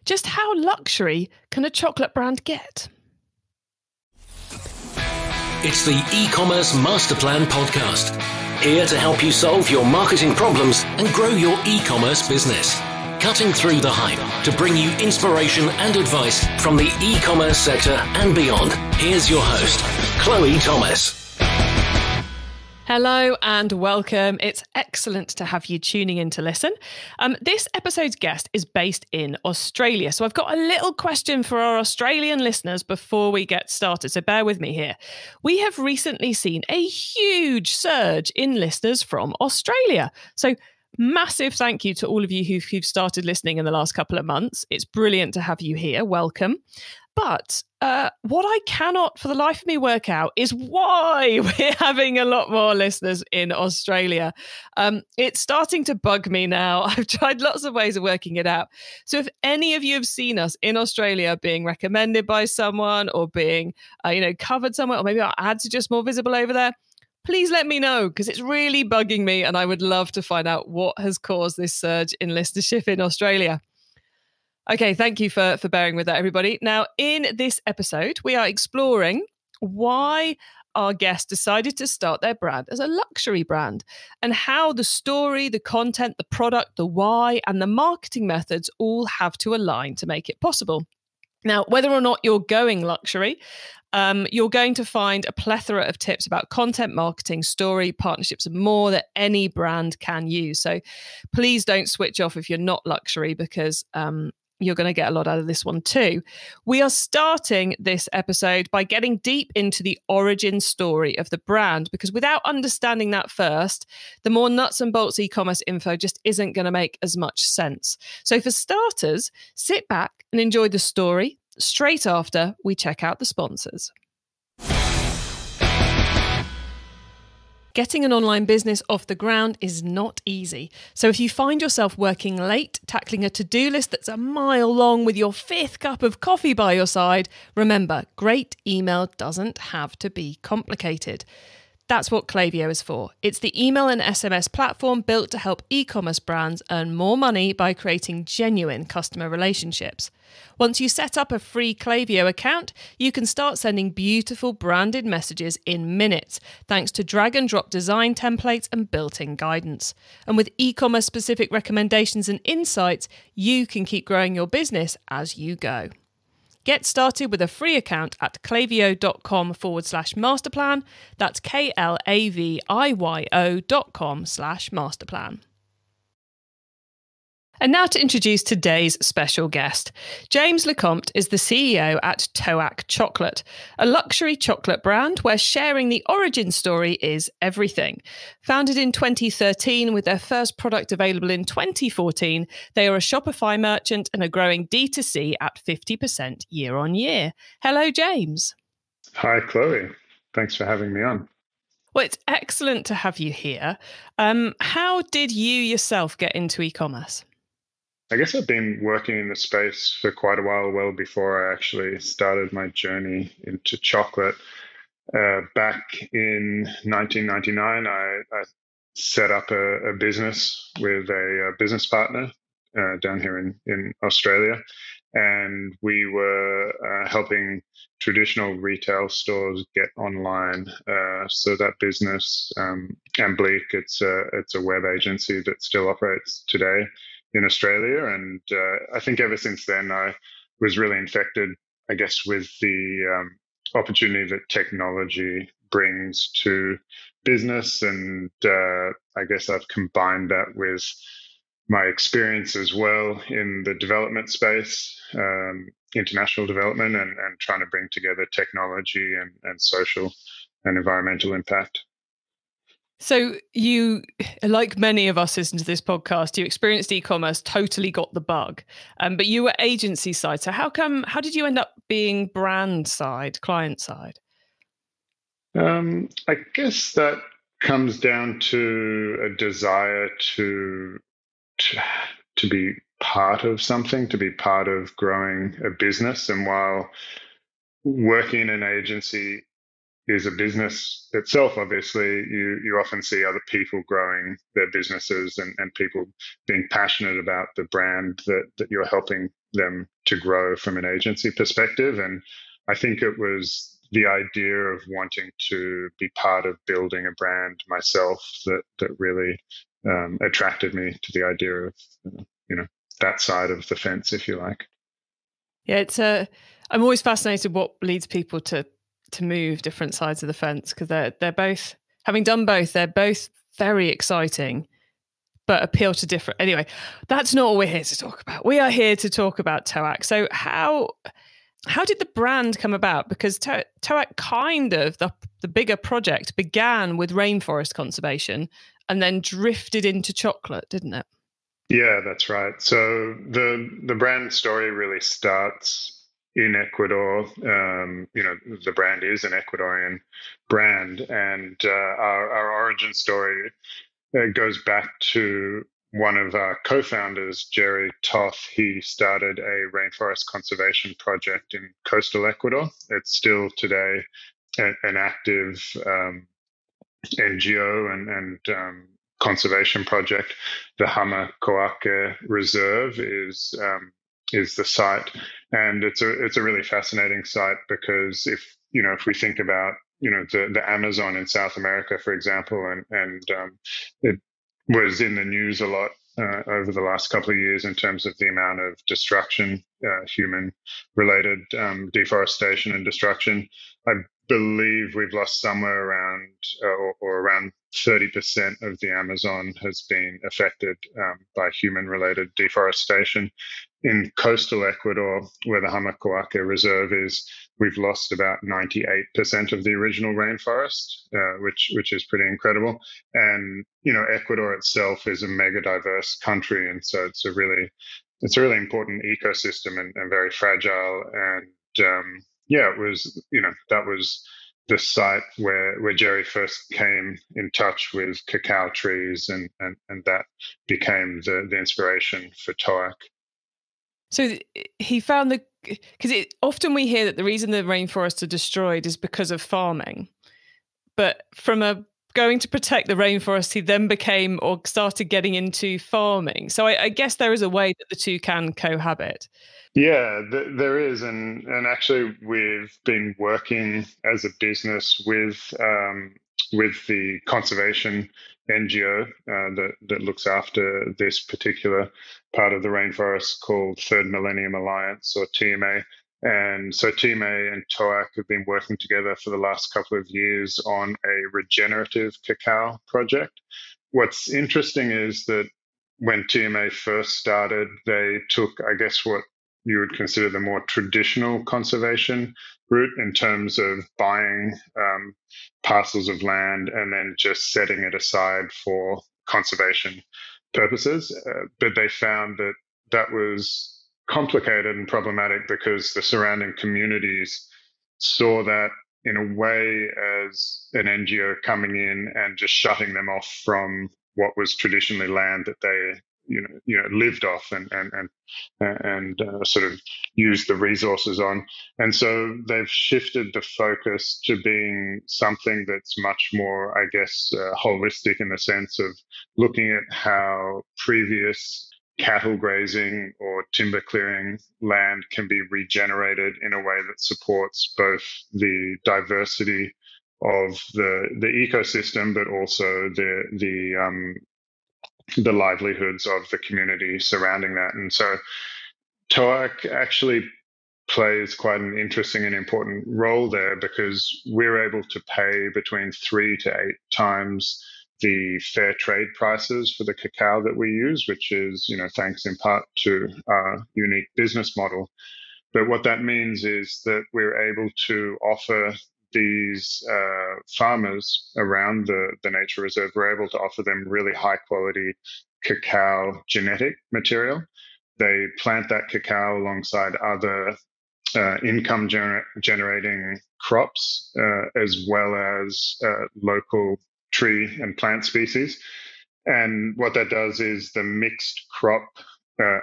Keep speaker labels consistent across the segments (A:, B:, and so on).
A: Just how luxury can a chocolate brand get?
B: It's the e-commerce master plan podcast. Here to help you solve your marketing problems and grow your e-commerce business. Cutting through the hype to bring you inspiration and advice from the e-commerce sector and beyond. Here's your host, Chloe Thomas.
A: Hello and welcome. It's excellent to have you tuning in to listen. This episode's guest is based in Australia. So I've got a little question for our Australian listeners before we get started. So bear with me here. We have recently seen a huge surge in listeners from Australia. So massive thank you to all of you who've started listening in the last couple of months. It's brilliant to have you here. Welcome. But what I cannot for the life of me work out is why we're having a lot more listeners in Australia. It's starting to bug me now. I've tried lots of ways of working it out. So if any of you have seen us in Australia being recommended by someone or being covered somewhere, or maybe our ads are just more visible over there, please let me know, because it's really bugging me and I would love to find out what has caused this surge in listenership in Australia. Okay, thank you for bearing with that, everybody. Now, in this episode, we are exploring why our guest decided to start their brand as a luxury brand and how the story, the content, the product, the why, and the marketing methods all have to align to make it possible. Now, whether or not you're going luxury, you're going to find a plethora of tips about content marketing, story, partnerships, and more that any brand can use. So please don't switch off if you're not luxury, because you're going to get a lot out of this one too. We are starting this episode by getting deep into the origin story of the brand, because without understanding that first, the more nuts and bolts e-commerce info just isn't going to make as much sense. So for starters, sit back and enjoy the story straight after we check out the sponsors. Getting an online business off the ground is not easy. So if you find yourself working late, tackling a to-do list that's a mile long with your fifth cup of coffee by your side, remember, great email doesn't have to be complicated. That's what Klaviyo is for. It's the email and SMS platform built to help e-commerce brands earn more money by creating genuine customer relationships. Once you set up a free Klaviyo account, you can start sending beautiful branded messages in minutes, thanks to drag and drop design templates and built-in guidance. And with e-commerce specific recommendations and insights, you can keep growing your business as you go. Get started with a free account at klaviyo.com/masterplan. That's KLAVIYO.com/masterplan. And now to introduce today's special guest. James Le Compte is the CEO at Toac Chocolate, a luxury chocolate brand where sharing the origin story is everything. Founded in 2013 with their first product available in 2014, they are a Shopify merchant and are growing D2C at 50% year on year. Hello, James.
C: Hi, Chloe. Thanks for having me on.
A: Well, it's excellent to have you here. How did you yourself get into e-commerce?
C: I guess I've been working in the space for quite a while, well before I actually started my journey into chocolate. Back in 1999, I set up a business with a business partner down here in Australia. And we were helping traditional retail stores get online. So that business, Amblique, it's a web agency that still operates today in Australia. And I think ever since then, I was really infected, I guess, with the opportunity that technology brings to business. And I guess I've combined that with my experience as well in the development space, international development, and trying to bring together technology and social and environmental impact.
A: So you, like many of us listen to this podcast, you experienced e-commerce, totally got the bug, but you were agency side. So how did you end up being brand side, client side?
C: I guess that comes down to a desire to be part of something, to be part of growing a business. And while working in an agency is a business itself, obviously, you often see other people growing their businesses and people being passionate about the brand that you're helping them to grow from an agency perspective. And I think it was the idea of wanting to be part of building a brand myself that really attracted me to the idea of, that side of the fence, if you like.
A: Yeah, I'm always fascinated what leads people to move different sides of the fence, because they're both, having done both, they're both very exciting, but appeal to different. Anyway, that's not what we're here to talk about. We are here to talk about Toak. So how did the brand come about? Because Toak, kind of the bigger project, began with rainforest conservation and then drifted into chocolate, didn't it?
C: Yeah, that's right. So the brand story really starts in Ecuador. The brand is an Ecuadorian brand, and our origin story goes back to one of our co-founders, Jerry Toth. He started a rainforest conservation project in coastal Ecuador. It's still today an active NGO and conservation project. The Hamacoaque Reserve is the site, and it's a really fascinating site because if we think about the Amazon in South America, for example, and it was in the news a lot over the last couple of years in terms of the amount of destruction, human-related deforestation and destruction. I believe we've lost somewhere around or around 30% of the Amazon has been affected by human-related deforestation. In coastal Ecuador, where the Hamacoaque Reserve is, we've lost about 98% of the original rainforest, which is pretty incredible. And Ecuador itself is a mega diverse country, and so it's a really important ecosystem and very fragile. And it was that was the site where Jerry first came in touch with cacao trees, and that became the inspiration for Toak.
A: So he found because often we hear that the reason the rainforests are destroyed is because of farming, but from going to protect the rainforest, he then became or started getting into farming. So I guess there is a way that the two can cohabit.
C: Yeah, there is, and actually we've been working as a business with the conservation NGO that looks after this particular part of the rainforest called Third Millennium Alliance, or TMA. And so TMA and Toak have been working together for the last couple of years on a regenerative cacao project. What's interesting is that when TMA first started, they took, I guess, what you would consider the more traditional conservation route in terms of buying parcels of land and then just setting it aside for conservation purposes. But they found that was complicated and problematic because the surrounding communities saw that in a way as an NGO coming in and just shutting them off from what was traditionally land that they lived off and sort of used the resources on. And so they've shifted the focus to being something that's much more, I guess, holistic, in the sense of looking at how previous cattle grazing or timber clearing land can be regenerated in a way that supports both the diversity of the ecosystem, but also the livelihoods of the community surrounding that. And so Toak actually plays quite an interesting and important role there, because we're able to pay between 3 to 8 times the fair trade prices for the cacao that we use, which is, thanks in part to our unique business model. But what that means is that we're able to offer these farmers around the nature reserve, we're able to offer them really high quality cacao genetic material. They plant that cacao alongside other income generating crops, as well as local tree and plant species. And what that does is the mixed crop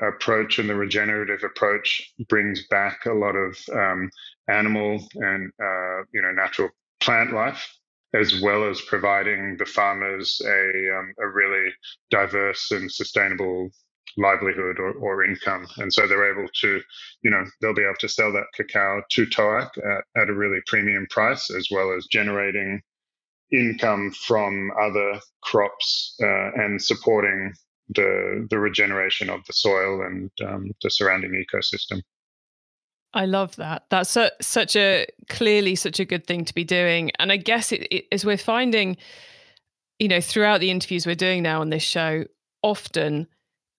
C: approach and the regenerative approach brings back a lot of animal and natural plant life, as well as providing the farmers a really diverse and sustainable livelihood or income. And so they're able to, they'll be able to sell that cacao to TOAC at a really premium price, as well as generating income from other crops and supporting the regeneration of the soil and the surrounding ecosystem.
A: I love that. That's such a good thing to be doing. And I guess as we're finding, throughout the interviews we're doing now on this show, often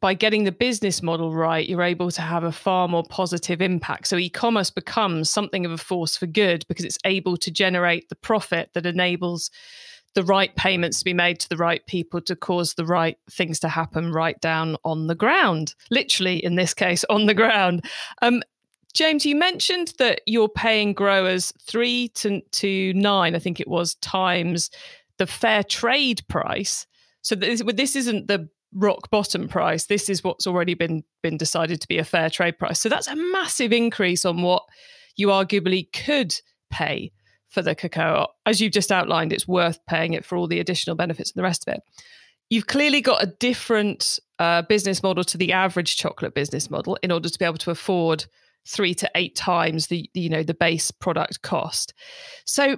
A: by getting the business model right, you're able to have a far more positive impact. So e-commerce becomes something of a force for good because it's able to generate the profit that enables the right payments to be made to the right people to cause the right things to happen right down on the ground, literally in this case, on the ground. James, you mentioned that you're paying growers 3 to 9, I think it was, times the fair trade price. So this isn't the rock bottom price. This is what's already been decided to be a fair trade price. So that's a massive increase on what you arguably could pay for the cacao. As you've just outlined, it's worth paying it for all the additional benefits and the rest of it. You've clearly got a different business model to the average chocolate business model in order to be able to afford 3 to 8 times the base product cost. So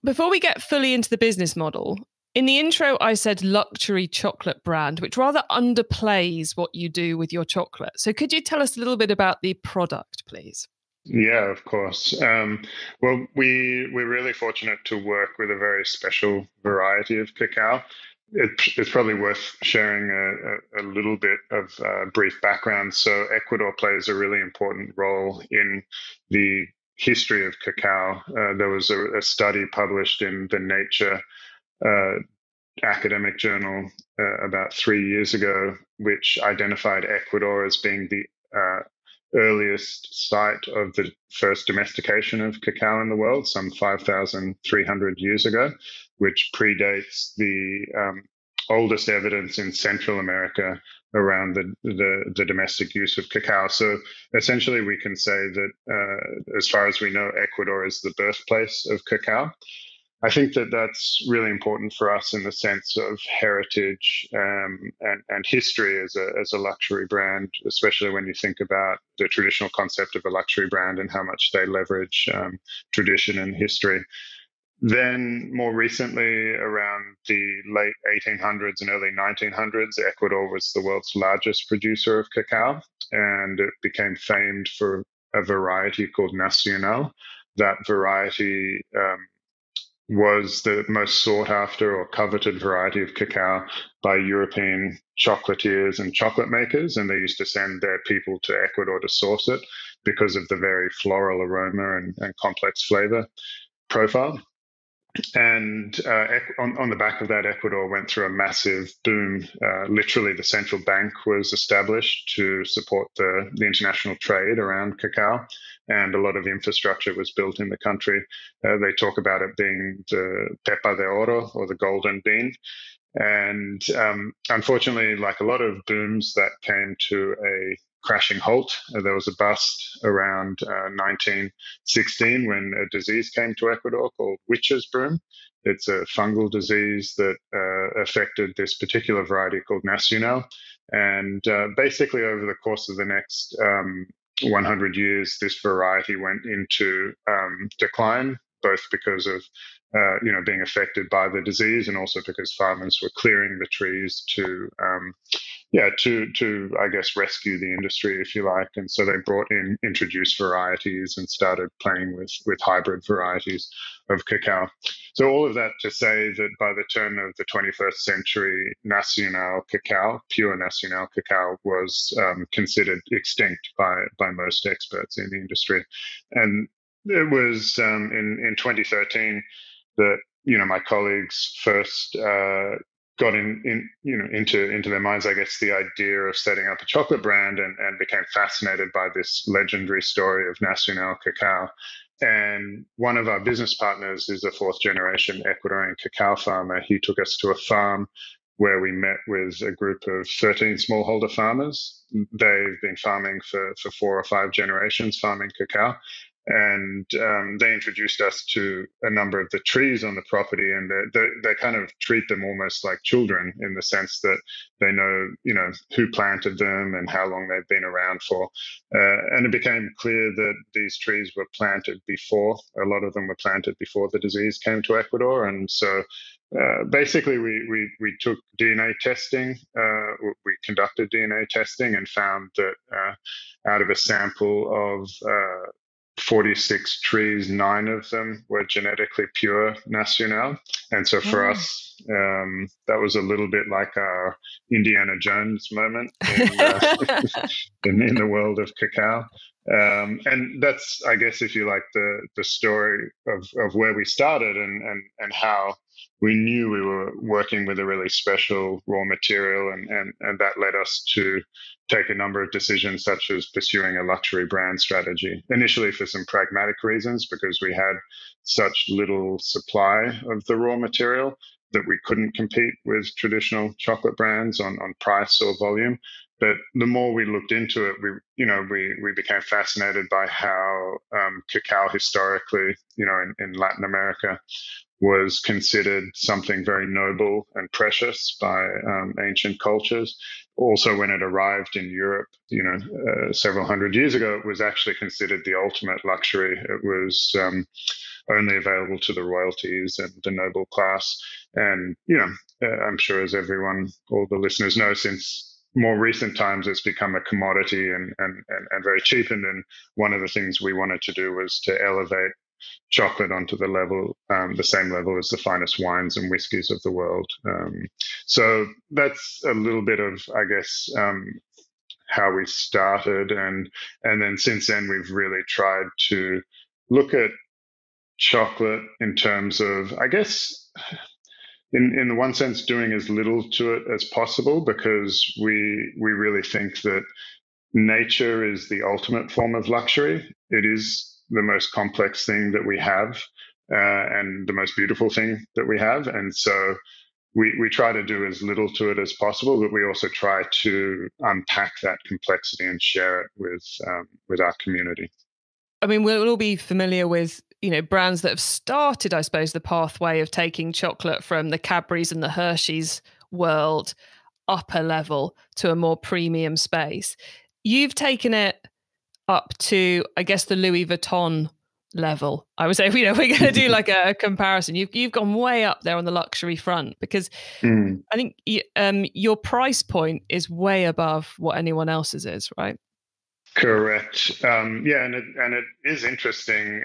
A: before we get fully into the business model, in the intro, I said luxury chocolate brand, which rather underplays what you do with your chocolate. So could you tell us a little bit about the product, please?
C: Yeah, of course. Well, we're really fortunate to work with a very special variety of cacao. It's probably worth sharing a little bit of brief background. So Ecuador plays a really important role in the history of cacao. There was a study published in the Nature academic journal about 3 years ago, which identified Ecuador as being the earliest site of the first domestication of cacao in the world, some 5,300 years ago, which predates the oldest evidence in Central America around the domestic use of cacao. So essentially, we can say that as far as we know, Ecuador is the birthplace of cacao. I think that that's really important for us in the sense of heritage and history as a luxury brand, especially when you think about the traditional concept of a luxury brand and how much they leverage tradition and history. Then more recently, around the late 1800s and early 1900s, Ecuador was the world's largest producer of cacao, and it became famed for a variety called Nacional. That variety was the most sought after or coveted variety of cacao by European chocolatiers and chocolate makers, and they used to send their people to Ecuador to source it because of the very floral aroma and complex flavor profile. And on the back of that, Ecuador went through a massive boom. Literally, the central bank was established to support the international trade around cacao, and a lot of infrastructure was built in the country. They talk about it being the pepa de oro, or the golden bean. And unfortunately, like a lot of booms, that came to a crashing halt. There was a bust around 1916 when a disease came to Ecuador called witch's broom. It's a fungal disease that affected this particular variety called Nacional. And basically, over the course of the next 100 years, this variety went into decline, both because of being affected by the disease, and also because farmers were clearing the trees to I guess rescue the industry, if you like. And so they introduced varieties and started playing with hybrid varieties of cacao. So all of that to say that by the turn of the 21st century, Nacional cacao, pure Nacional cacao, was considered extinct by most experts in the industry. And it was in 2013 that my colleagues first got into their minds, I guess, the idea of setting up a chocolate brand, and became fascinated by this legendary story of Nacional cacao. And one of our business partners is a 4th generation Ecuadorian cacao farmer. He took us to a farm where we met with a group of 13 smallholder farmers. They've been farming for 4 or 5 generations, farming cacao. and they introduced us to a number of the trees on the property, and they kind of treat them almost like children in the sense that they know, who planted them and how long they've been around for. And it became clear that these trees were planted before, a lot of them were planted before the disease came to Ecuador. And so basically, we took DNA testing. We conducted DNA testing and found that out of a sample of 46 trees, 9 of them were genetically pure national. And so for us, that was a little bit like our Indiana Jones moment in the world of cacao. And that's, I guess, if you like, the story of where we started and how we knew we were working with a really special raw material, and that led us to take a number of decisions, such as pursuing a luxury brand strategy, initially for some pragmatic reasons, because we had such little supply of the raw material that we couldn't compete with traditional chocolate brands on price or volume. But the more we looked into it, we became fascinated by how cacao historically, in Latin America, was considered something very noble and precious by ancient cultures. Also, when it arrived in Europe, several hundred years ago, it was actually considered the ultimate luxury. It was only available to the royalties and the noble class. And, I'm sure, as all the listeners know, since more recent times, it's become a commodity and very cheap. And then one of the things we wanted to do was to elevate chocolate onto the same level as the finest wines and whiskies of the world. So that's a little bit of, I guess, how we started. And then since then, we've really tried to look at chocolate in terms of, I guess, in the one sense, doing as little to it as possible, because we really think that nature is the ultimate form of luxury. It is the most complex thing that we have, and the most beautiful thing that we have. And so we try to do as little to it as possible, but we also try to unpack that complexity and share it with our community.
A: I mean, we'll all be familiar with, brands that have started, I suppose, the pathway of taking chocolate from the Cadbury's and the Hershey's world upper level to a more premium space. You've taken it up to, I guess, the Louis Vuitton level. I would say, we're going to do like a comparison. You've gone way up there on the luxury front, because I think your price point is way above what anyone else's is, right?
C: Correct. And it is interesting.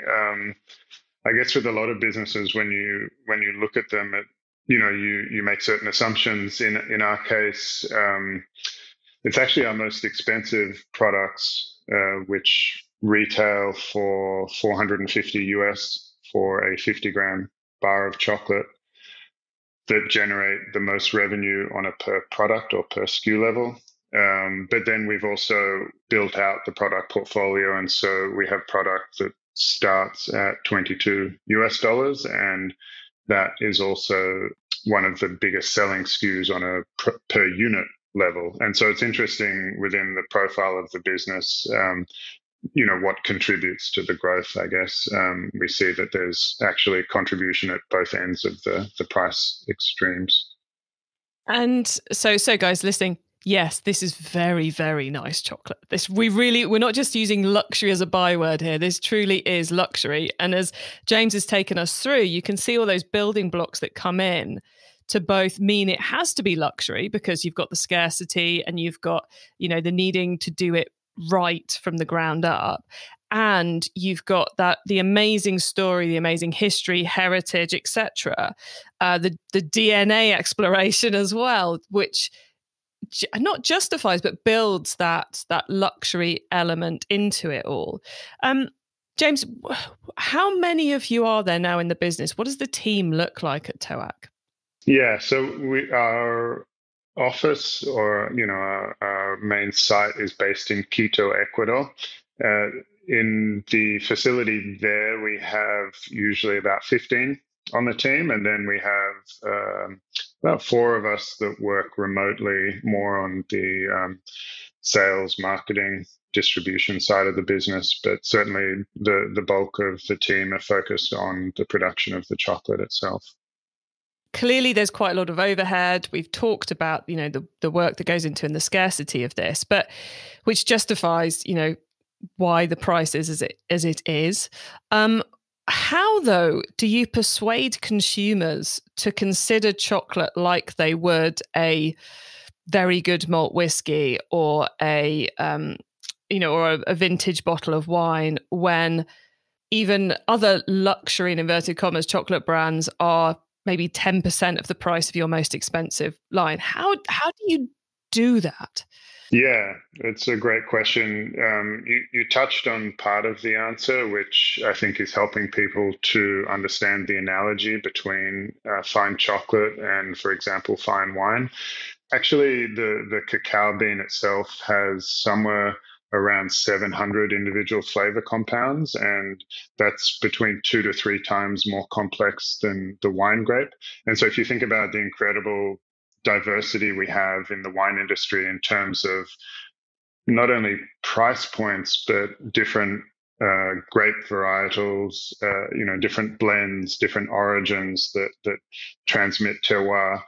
C: I guess with a lot of businesses, when you look at them, you make certain assumptions. In our case, it's actually our most expensive products, which retail for $450 for a 50-gram bar of chocolate, that generate the most revenue on a per product or per SKU level. But then we've also built out the product portfolio, and so we have product that starts at $22, and that is also one of the biggest selling SKUs on a per unit level. And so it's interesting within the profile of the business, what contributes to the growth, I guess. We see that there's actually contribution at both ends of the price extremes.
A: And so guys listening, yes, this is very, very nice chocolate. We're not just using luxury as a byword here. This truly is luxury. And as James has taken us through, you can see all those building blocks that come in to both mean it has to be luxury, because you've got the scarcity and you've got, the needing to do it right from the ground up. And you've got the amazing story, the amazing history, heritage, etc. The DNA exploration as well, which not justifies but builds that luxury element into it all. James, how many of you are there now in the business? What does the team look like at TOAC?
C: Yeah, so our office, or our main site, is based in Quito, Ecuador. In the facility there, we have usually about 15 on the team, and then we have about 4 of us that work remotely, more on the sales, marketing, distribution side of the business, but certainly the bulk of the team are focused on the production of the chocolate itself.
A: Clearly, there's quite a lot of overhead. We've talked about, the work that goes into and the scarcity of this, but which justifies, why the price is as it is. How, though, do you persuade consumers to consider chocolate like they would a very good malt whiskey or a vintage bottle of wine, when even other luxury, in inverted commas, chocolate brands are maybe 10% of the price of your most expensive line? How do you do that?
C: Yeah, it's a great question. You touched on part of the answer, which I think is helping people to understand the analogy between fine chocolate and, for example, fine wine. Actually, the cacao bean itself has somewhere around 700 individual flavor compounds, and that's between 2 to 3 times more complex than the wine grape. And so if you think about the incredible diversity we have in the wine industry in terms of not only price points, but different grape varietals, different blends, different origins that transmit terroir.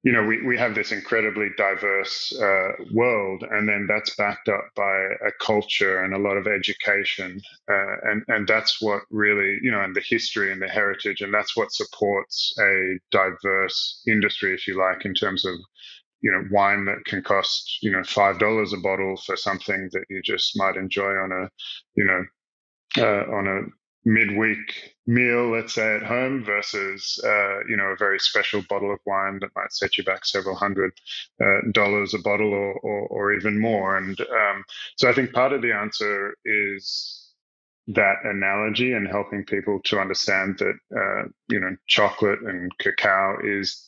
C: We have this incredibly diverse world, and then that's backed up by a culture and a lot of education, and that's what really, and the history and the heritage, and that's what supports a diverse industry, if you like, in terms of wine that can cost $5 a bottle for something that you just might enjoy on a midweek meal, let's say at home, versus a very special bottle of wine that might set you back several $100s a bottle or even more. And so I think part of the answer is that analogy and helping people to understand that chocolate and cacao is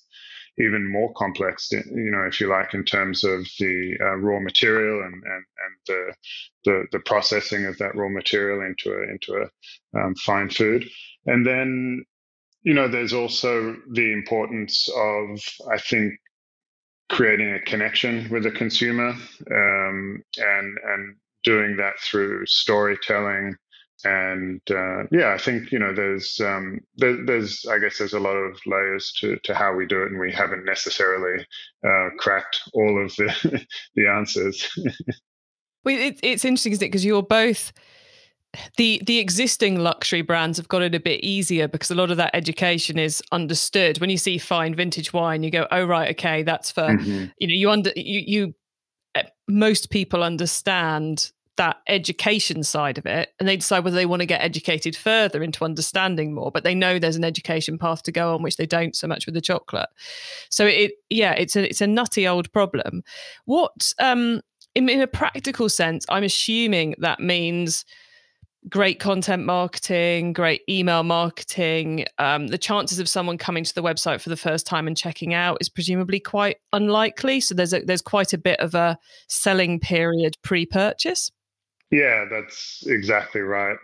C: even more complex, if you like, in terms of the raw material and the processing of that raw material into a fine food. And then, there's also the importance of, I think, creating a connection with the consumer, and doing that through storytelling. And I think there's I guess there's a lot of layers to how we do it, and we haven't necessarily cracked all of the answers.
A: Well, it's interesting, isn't it? Because you're both the existing luxury brands have got it a bit easier because a lot of that education is understood. When you see fine vintage wine, you go, "Oh right, okay, that's for most people understand that education side of it, and they decide whether they want to get educated further into understanding more, but they know there's an education path to go on, which they don't so much with the chocolate. So it's a nutty old problem. What in a practical sense, I'm assuming that means great content marketing, great email marketing. The chances of someone coming to the website for the first time and checking out is presumably quite unlikely. So there's quite a bit of a selling period pre-purchase.
C: Yeah, that's exactly right.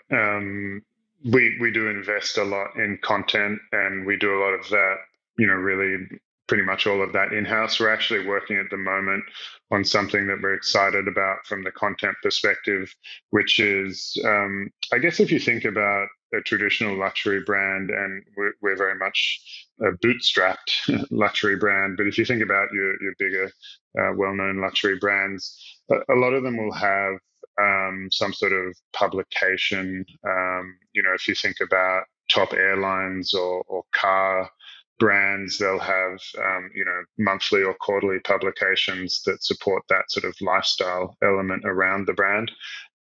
C: We do invest a lot in content, and we do a lot of that, really pretty much all of that in-house. We're actually working at the moment on something that we're excited about from the content perspective, which is, I guess if you think about a traditional luxury brand, and we're very much a bootstrapped luxury brand, but if you think about your bigger, well-known luxury brands, a lot of them will have some sort of publication. If you think about top airlines or car brands, they'll have monthly or quarterly publications that support that sort of lifestyle element around the brand.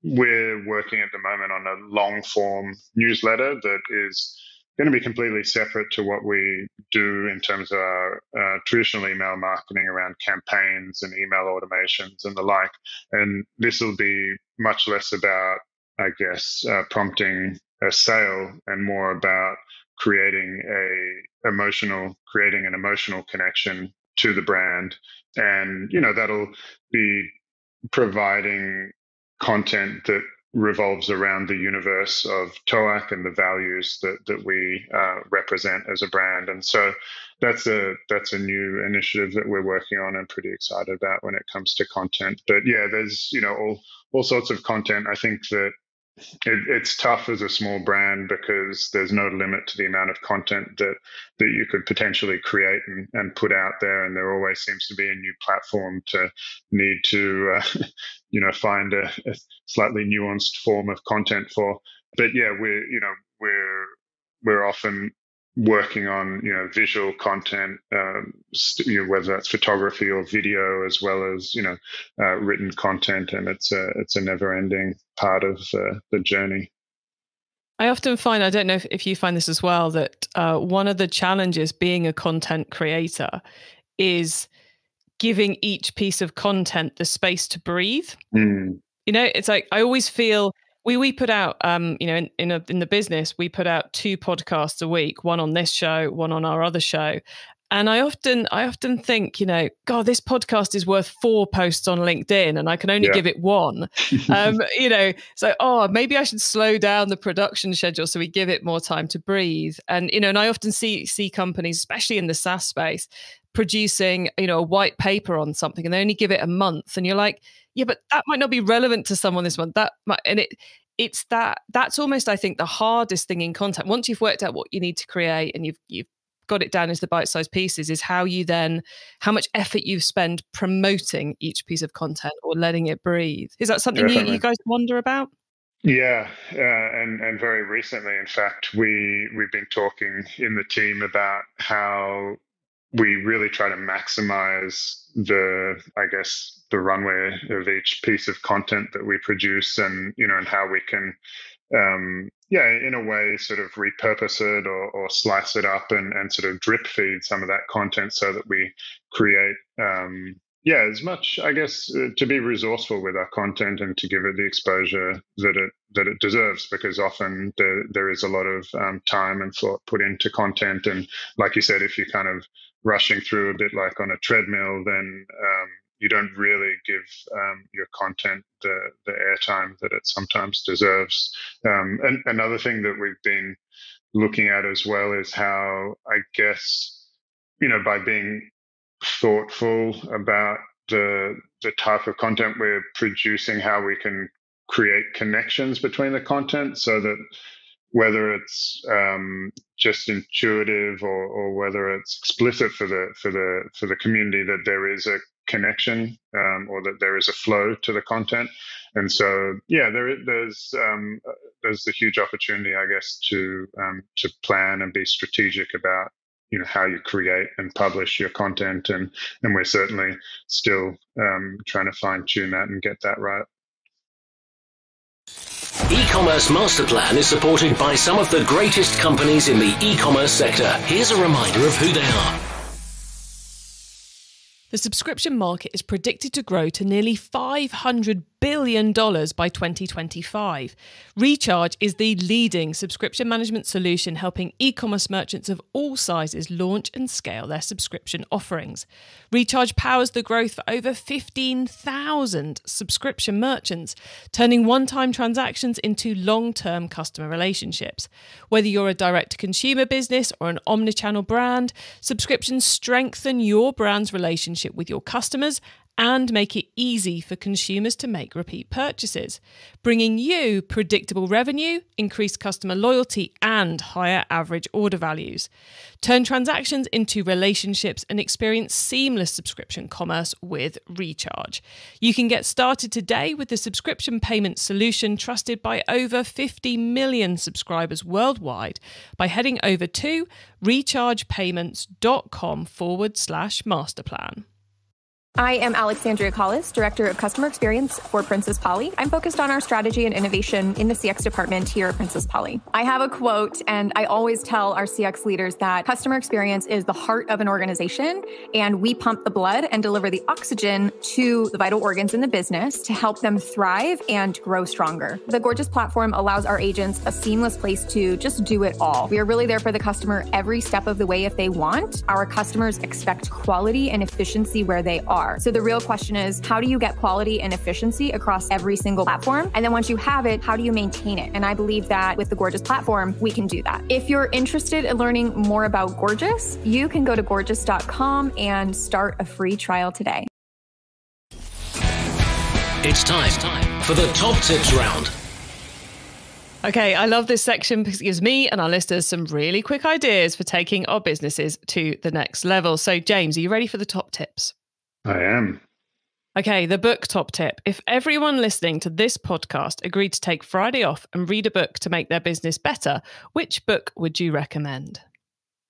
C: We're working at the moment on a long form newsletter that is going to be completely separate to what we do in terms of our traditional email marketing around campaigns and email automations and the like. And this will be much less about, I guess, prompting a sale and more about creating an emotional connection to the brand. And, that'll be providing content that revolves around the universe of TOAC and the values that we represent as a brand. And so that's a new initiative that we're working on and pretty excited about when it comes to content. But yeah, there's all sorts of content. I think that it's tough as a small brand because there's no limit to the amount of content that you could potentially create and put out there, and there always seems to be a new platform to need to find a slightly nuanced form of content for. But yeah, we're often working on visual content, whether that's photography or video, as well as written content, and it's a never-ending part of the journey.
A: I often find, I don't know if you find this as well, that one of the challenges being a content creator is giving each piece of content the space to breathe. It's like I always feel we put out, in the business, we put out 2 podcasts a week, one on this show, one on our other show. And I often think, God, this podcast is worth 4 posts on LinkedIn and I can only give it 1. So, maybe I should slow down the production schedule so we give it more time to breathe. And, and I often see companies, especially in the SaaS space, producing, a white paper on something and they only give it a month. And you're like, yeah, but that might not be relevant to someone this month. That's almost, I think, the hardest thing in content. Once you've worked out what you need to create and you've got it down into the bite-sized pieces, is how much effort you spend promoting each piece of content or letting it breathe. Is that something you guys wonder about?
C: Yeah, and very recently, in fact, we've been talking in the team about how we really try to maximize the runway of each piece of content that we produce, and and how we can in a way sort of repurpose it or slice it up and sort of drip feed some of that content so that we create as much, I guess, to be resourceful with our content and to give it the exposure that it deserves, because often there is a lot of time and thought put into content, and like you said, if you're kind of rushing through a bit like on a treadmill, then you don't really give your content the airtime that it sometimes deserves. And another thing that we've been looking at as well is how, I guess, by being thoughtful about the type of content we're producing, how we can create connections between the content, so that whether it's just intuitive or whether it's explicit for the community, that there is a connection or that there is a flow to the content. And so there's the huge opportunity, I guess, to plan and be strategic about how you create and publish your content, and we're certainly still trying to fine tune that and get that right.
B: E-commerce Master Plan is supported by some of the greatest companies in the e-commerce sector. Here's a reminder of who they are.
A: The subscription market is predicted to grow to nearly $500 billion by 2025. Recharge is the leading subscription management solution helping e-commerce merchants of all sizes launch and scale their subscription offerings. Recharge powers the growth for over 15,000 subscription merchants, turning one-time transactions into long-term customer relationships. Whether you're a direct-to-consumer business or an omnichannel brand, subscriptions strengthen your brand's relationship with your customers and make it easy for consumers to make repeat purchases, bringing you predictable revenue, increased customer loyalty, and higher average order values. Turn transactions into relationships and experience seamless subscription commerce with Recharge. You can get started today with the subscription payment solution trusted by over 50 million subscribers worldwide by heading over to rechargepayments.com/masterplan.
D: I am Alexandria Collis, Director of Customer Experience for Princess Polly. I'm focused on our strategy and innovation in the CX department here at Princess Polly. I have a quote, and I always tell our CX leaders that customer experience is the heart of an organization, and we pump the blood and deliver the oxygen to the vital organs in the business to help them thrive and grow stronger. The Gorgeous platform allows our agents a seamless place to just do it all. We are really there for the customer every step of the way if they want. Our customers expect quality and efficiency where they are. are. So the real question is, how do you get quality and efficiency across every single platform? And then once you have it, how do you maintain it? And I believe that with the Gorgeous platform, we can do that. If you're interested in learning more about Gorgeous, you can go to gorgeous.com and start a free trial today.
B: It's time for the top tips round.
A: Okay, I love this section because it gives me and our listeners some really quick ideas for taking our businesses to the next level. So, James, are you ready for the top tips?
C: I am.
A: Okay, the book top tip. If everyone listening to this podcast agreed to take Friday off and read a book to make their business better, which book would you recommend?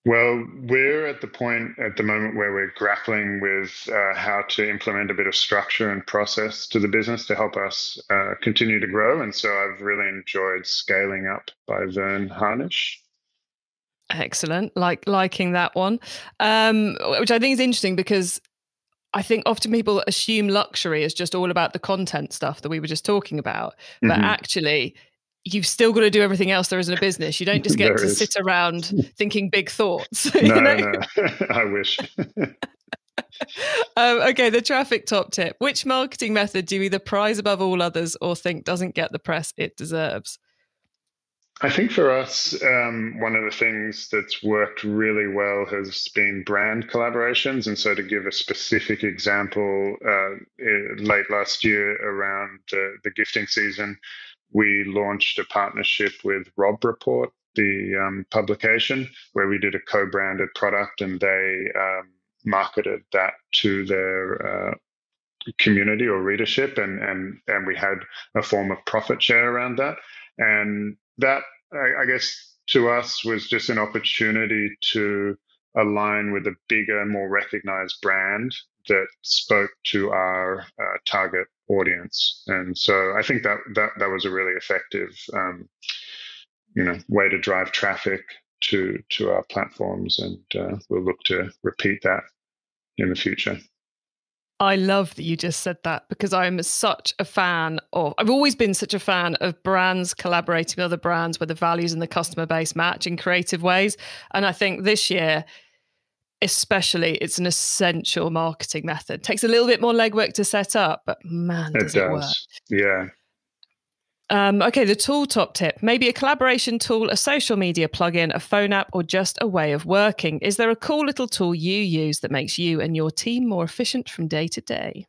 C: Well, we're at the point at the moment where we're grappling with how to implement a bit of structure and process to the business to help us continue to grow. And so I've really enjoyed Scaling Up by Vern Harnish.
A: Excellent. Liking that one, which I think is interesting because I think often people assume luxury is just all about the content stuff that we were just talking about. But actually, you've still got to do everything else there is in a business. You don't just get to sit around thinking big thoughts.
C: No, I wish.
A: Okay, the traffic top tip. Which marketing method do you either prize above all others or think doesn't get the press it deserves?
C: I think for us, one of the things that's worked really well has been brand collaborations. And so to give a specific example, late last year around the gifting season, we launched a partnership with Rob Report, the publication, where we did a co-branded product and they marketed that to their community or readership, and we had a form of profit share around that. And that, I guess, to us was just an opportunity to align with a bigger, more recognized brand that spoke to our target audience. And so I think that was a really effective, way to drive traffic to our platforms, and we'll look to repeat that in the future.
A: I love that you just said that because I've always been such a fan of brands collaborating with other brands where the values and the customer base match in creative ways. And I think this year, especially, it's an essential marketing method. It takes a little bit more legwork to set up, but man, does it work.
C: Yeah.
A: Okay, the tool top tip. Maybe a collaboration tool, a social media plugin, a phone app, or just a way of working. Is there a cool little tool you use that makes you and your team more efficient from day to day?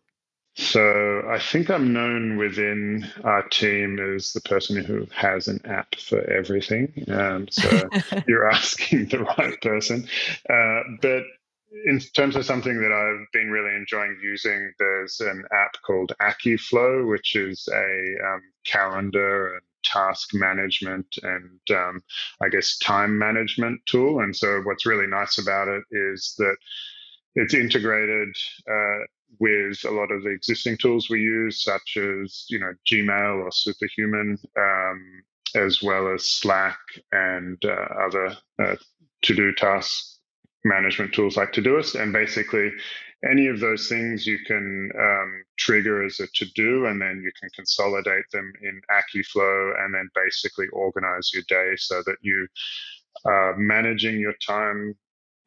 C: So I think I'm known within our team as the person who has an app for everything. So you're asking the right person. But in terms of something that I've been really enjoying using, there's an app called AccuFlow, which is a calendar and task management and I guess time management tool. And so what's really nice about it is that it's integrated with a lot of the existing tools we use, such as Gmail or Superhuman, as well as Slack and other to-do task management tools like Todoist. And basically, any of those things you can trigger as a to-do, and then you can consolidate them in AccuFlow, and then basically organize your day so that you are managing your time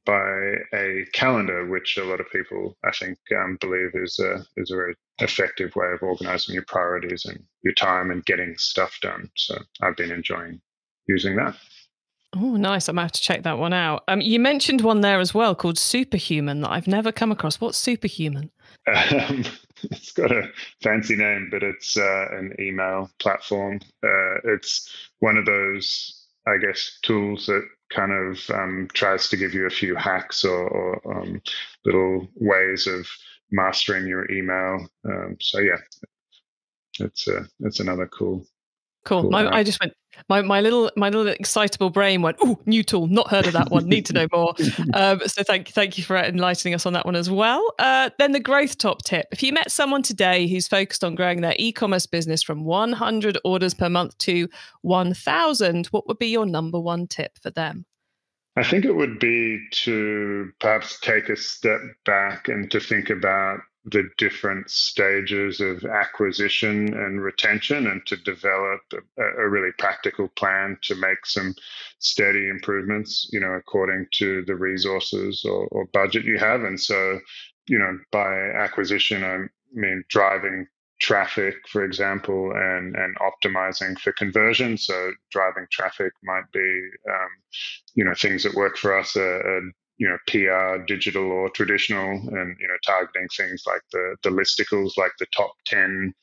C: by a calendar, which a lot of people, I think, believe is a very effective way of organizing your priorities and your time and getting stuff done. So I've been enjoying using that.
A: Oh, nice. I might have to check that one out. You mentioned one there as well called Superhuman that I've never come across. What's Superhuman?
C: It's got a fancy name, but it's an email platform. It's one of those, I guess, tools that kind of tries to give you a few hacks or little ways of mastering your email. So yeah, it's another cool.
A: I just went. My little excitable brain went, "Oh, new tool! Not heard of that one. Need to know more." So thank you for enlightening us on that one as well. Then the growth top tip: if you met someone today who's focused on growing their e-commerce business from 100 orders per month to 1,000, what would be your number one tip for them?
C: I think it would be to perhaps take a step back and to think about the different stages of acquisition and retention, and to develop a really practical plan to make some steady improvements, according to the resources or budget you have. And so by acquisition, I mean driving traffic, for example, and optimizing for conversion. So driving traffic might be, things that work for us are PR, digital or traditional, and targeting things like the listicles, like the top 10,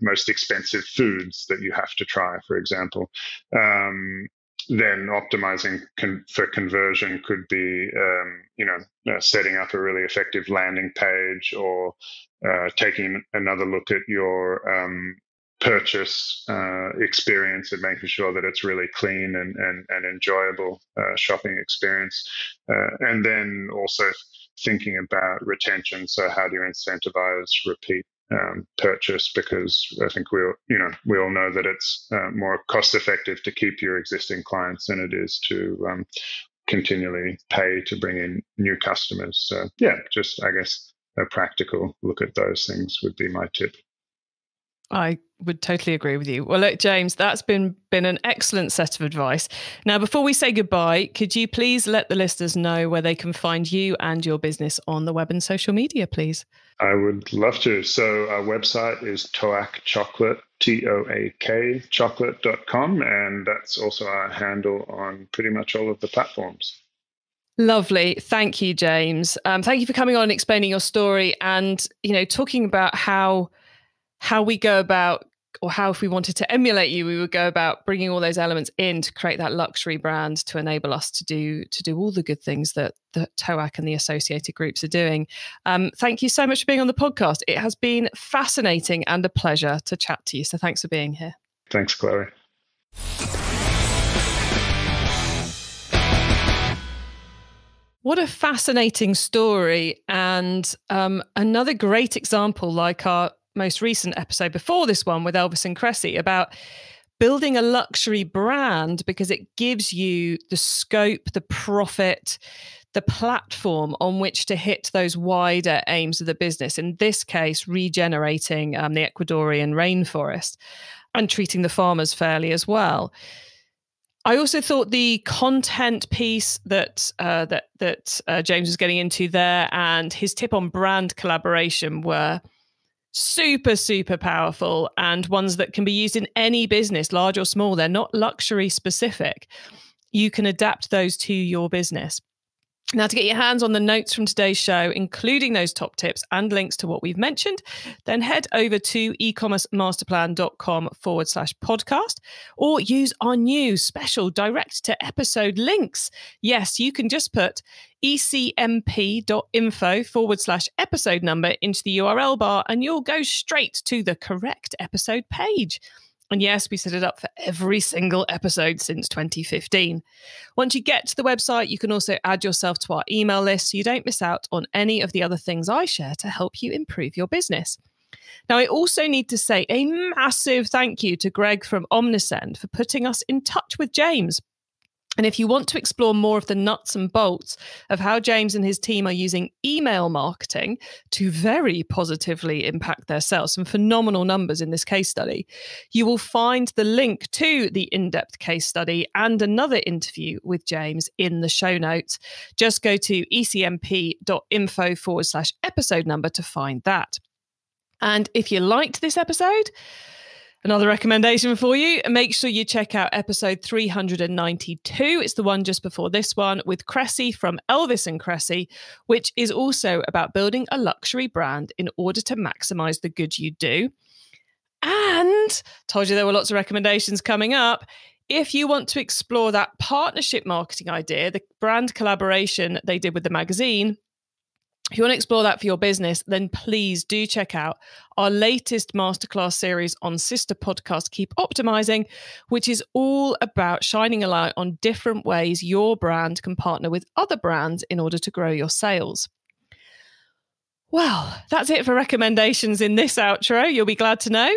C: most expensive foods that you have to try, for example. Then optimizing for conversion could be, setting up a really effective landing page, or taking another look at your purchase experience and making sure that it's really clean and enjoyable shopping experience. And then also thinking about retention. So how do you incentivize repeat purchase? Because I think we all know that it's more cost effective to keep your existing clients than it is to continually pay to bring in new customers. So yeah, just I guess a practical look at those things would be my tip.
A: I would totally agree with you. Well, look, James, that's been an excellent set of advice. Now, before we say goodbye, could you please let the listeners know where they can find you and your business on the web and social media, please?
C: I would love to. So our website is Toak Chocolate, TOAK chocolate.com. And that's also our handle on pretty much all of the platforms.
A: Lovely. Thank you, James. Thank you for coming on and explaining your story and, talking about how we go about, or how if we wanted to emulate you, we would go about bringing all those elements in to create that luxury brand to enable us to do all the good things that TOAK and the associated groups are doing. Thank you so much for being on the podcast. It has been fascinating and a pleasure to chat to you. So thanks for being here.
C: Thanks, Chloe.
A: What a fascinating story, and another great example, like our most recent episode before this one with Elvis and Cressy, about building a luxury brand because it gives you the scope, the profit, the platform on which to hit those wider aims of the business. In this case, regenerating the Ecuadorian rainforest and treating the farmers fairly as well. I also thought the content piece that James was getting into there and his tip on brand collaboration were super, super powerful, and ones that can be used in any business, large or small. They're not luxury specific. You can adapt those to your business. Now, to get your hands on the notes from today's show, including those top tips and links to what we've mentioned, then head over to ecommercemasterplan.com/podcast, or use our new special direct to episode links. Yes, you can just put ecmp.info/episode number into the URL bar and you'll go straight to the correct episode page. And yes, we set it up for every single episode since 2015. Once you get to the website, you can also add yourself to our email list so you don't miss out on any of the other things I share to help you improve your business. Now, I also need to say a massive thank you to Greg from Omnisend for putting us in touch with James. And if you want to explore more of the nuts and bolts of how James and his team are using email marketing to very positively impact their sales, some phenomenal numbers in this case study, you will find the link to the in-depth case study and another interview with James in the show notes. Just go to ecmp.info/episode number to find that. And if you liked this episode, another recommendation for you, make sure you check out episode 392. It's the one just before this one with Cressy from Elvis and Cressy, which is also about building a luxury brand in order to maximize the good you do. And told you there were lots of recommendations coming up. If you want to explore that partnership marketing idea, the brand collaboration they did with the magazine, if you want to explore that for your business, then please do check out our latest masterclass series on sister podcast, Keep Optimizing, which is all about shining a light on different ways your brand can partner with other brands in order to grow your sales. Well, that's it for recommendations in this outro. You'll be glad to know.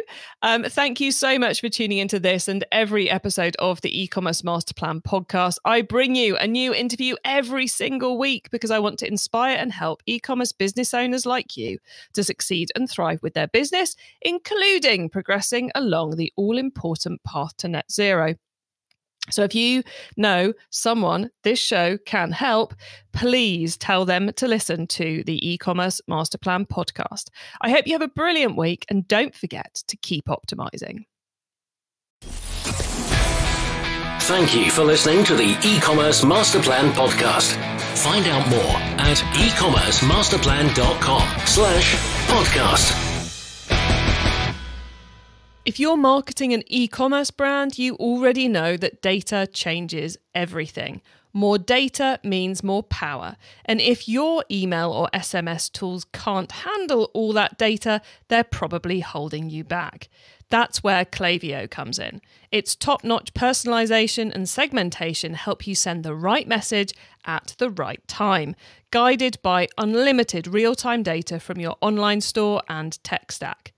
A: Thank you so much for tuning into this and every episode of the E-commerce Master Plan podcast. I bring you a new interview every single week because I want to inspire and help e-commerce business owners like you to succeed and thrive with their business, including progressing along the all-important path to net zero. So if you know someone this show can help, please tell them to listen to the e-commerce master plan podcast. I hope you have a brilliant week, and don't forget to keep optimizing.
B: Thank you for listening to the e-commerce master plan podcast. Find out more at ecommercemasterplan.com/podcast.
A: If you're marketing an e-commerce brand, you already know that data changes everything. More data means more power. And if your email or SMS tools can't handle all that data, they're probably holding you back. That's where Klaviyo comes in. Its top-notch personalization and segmentation help you send the right message at the right time, guided by unlimited real-time data from your online store and tech stack.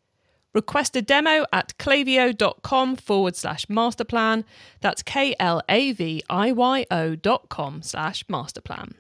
A: Request a demo at klaviyo.com/masterplan. That's KLAVIYO.com/masterplan.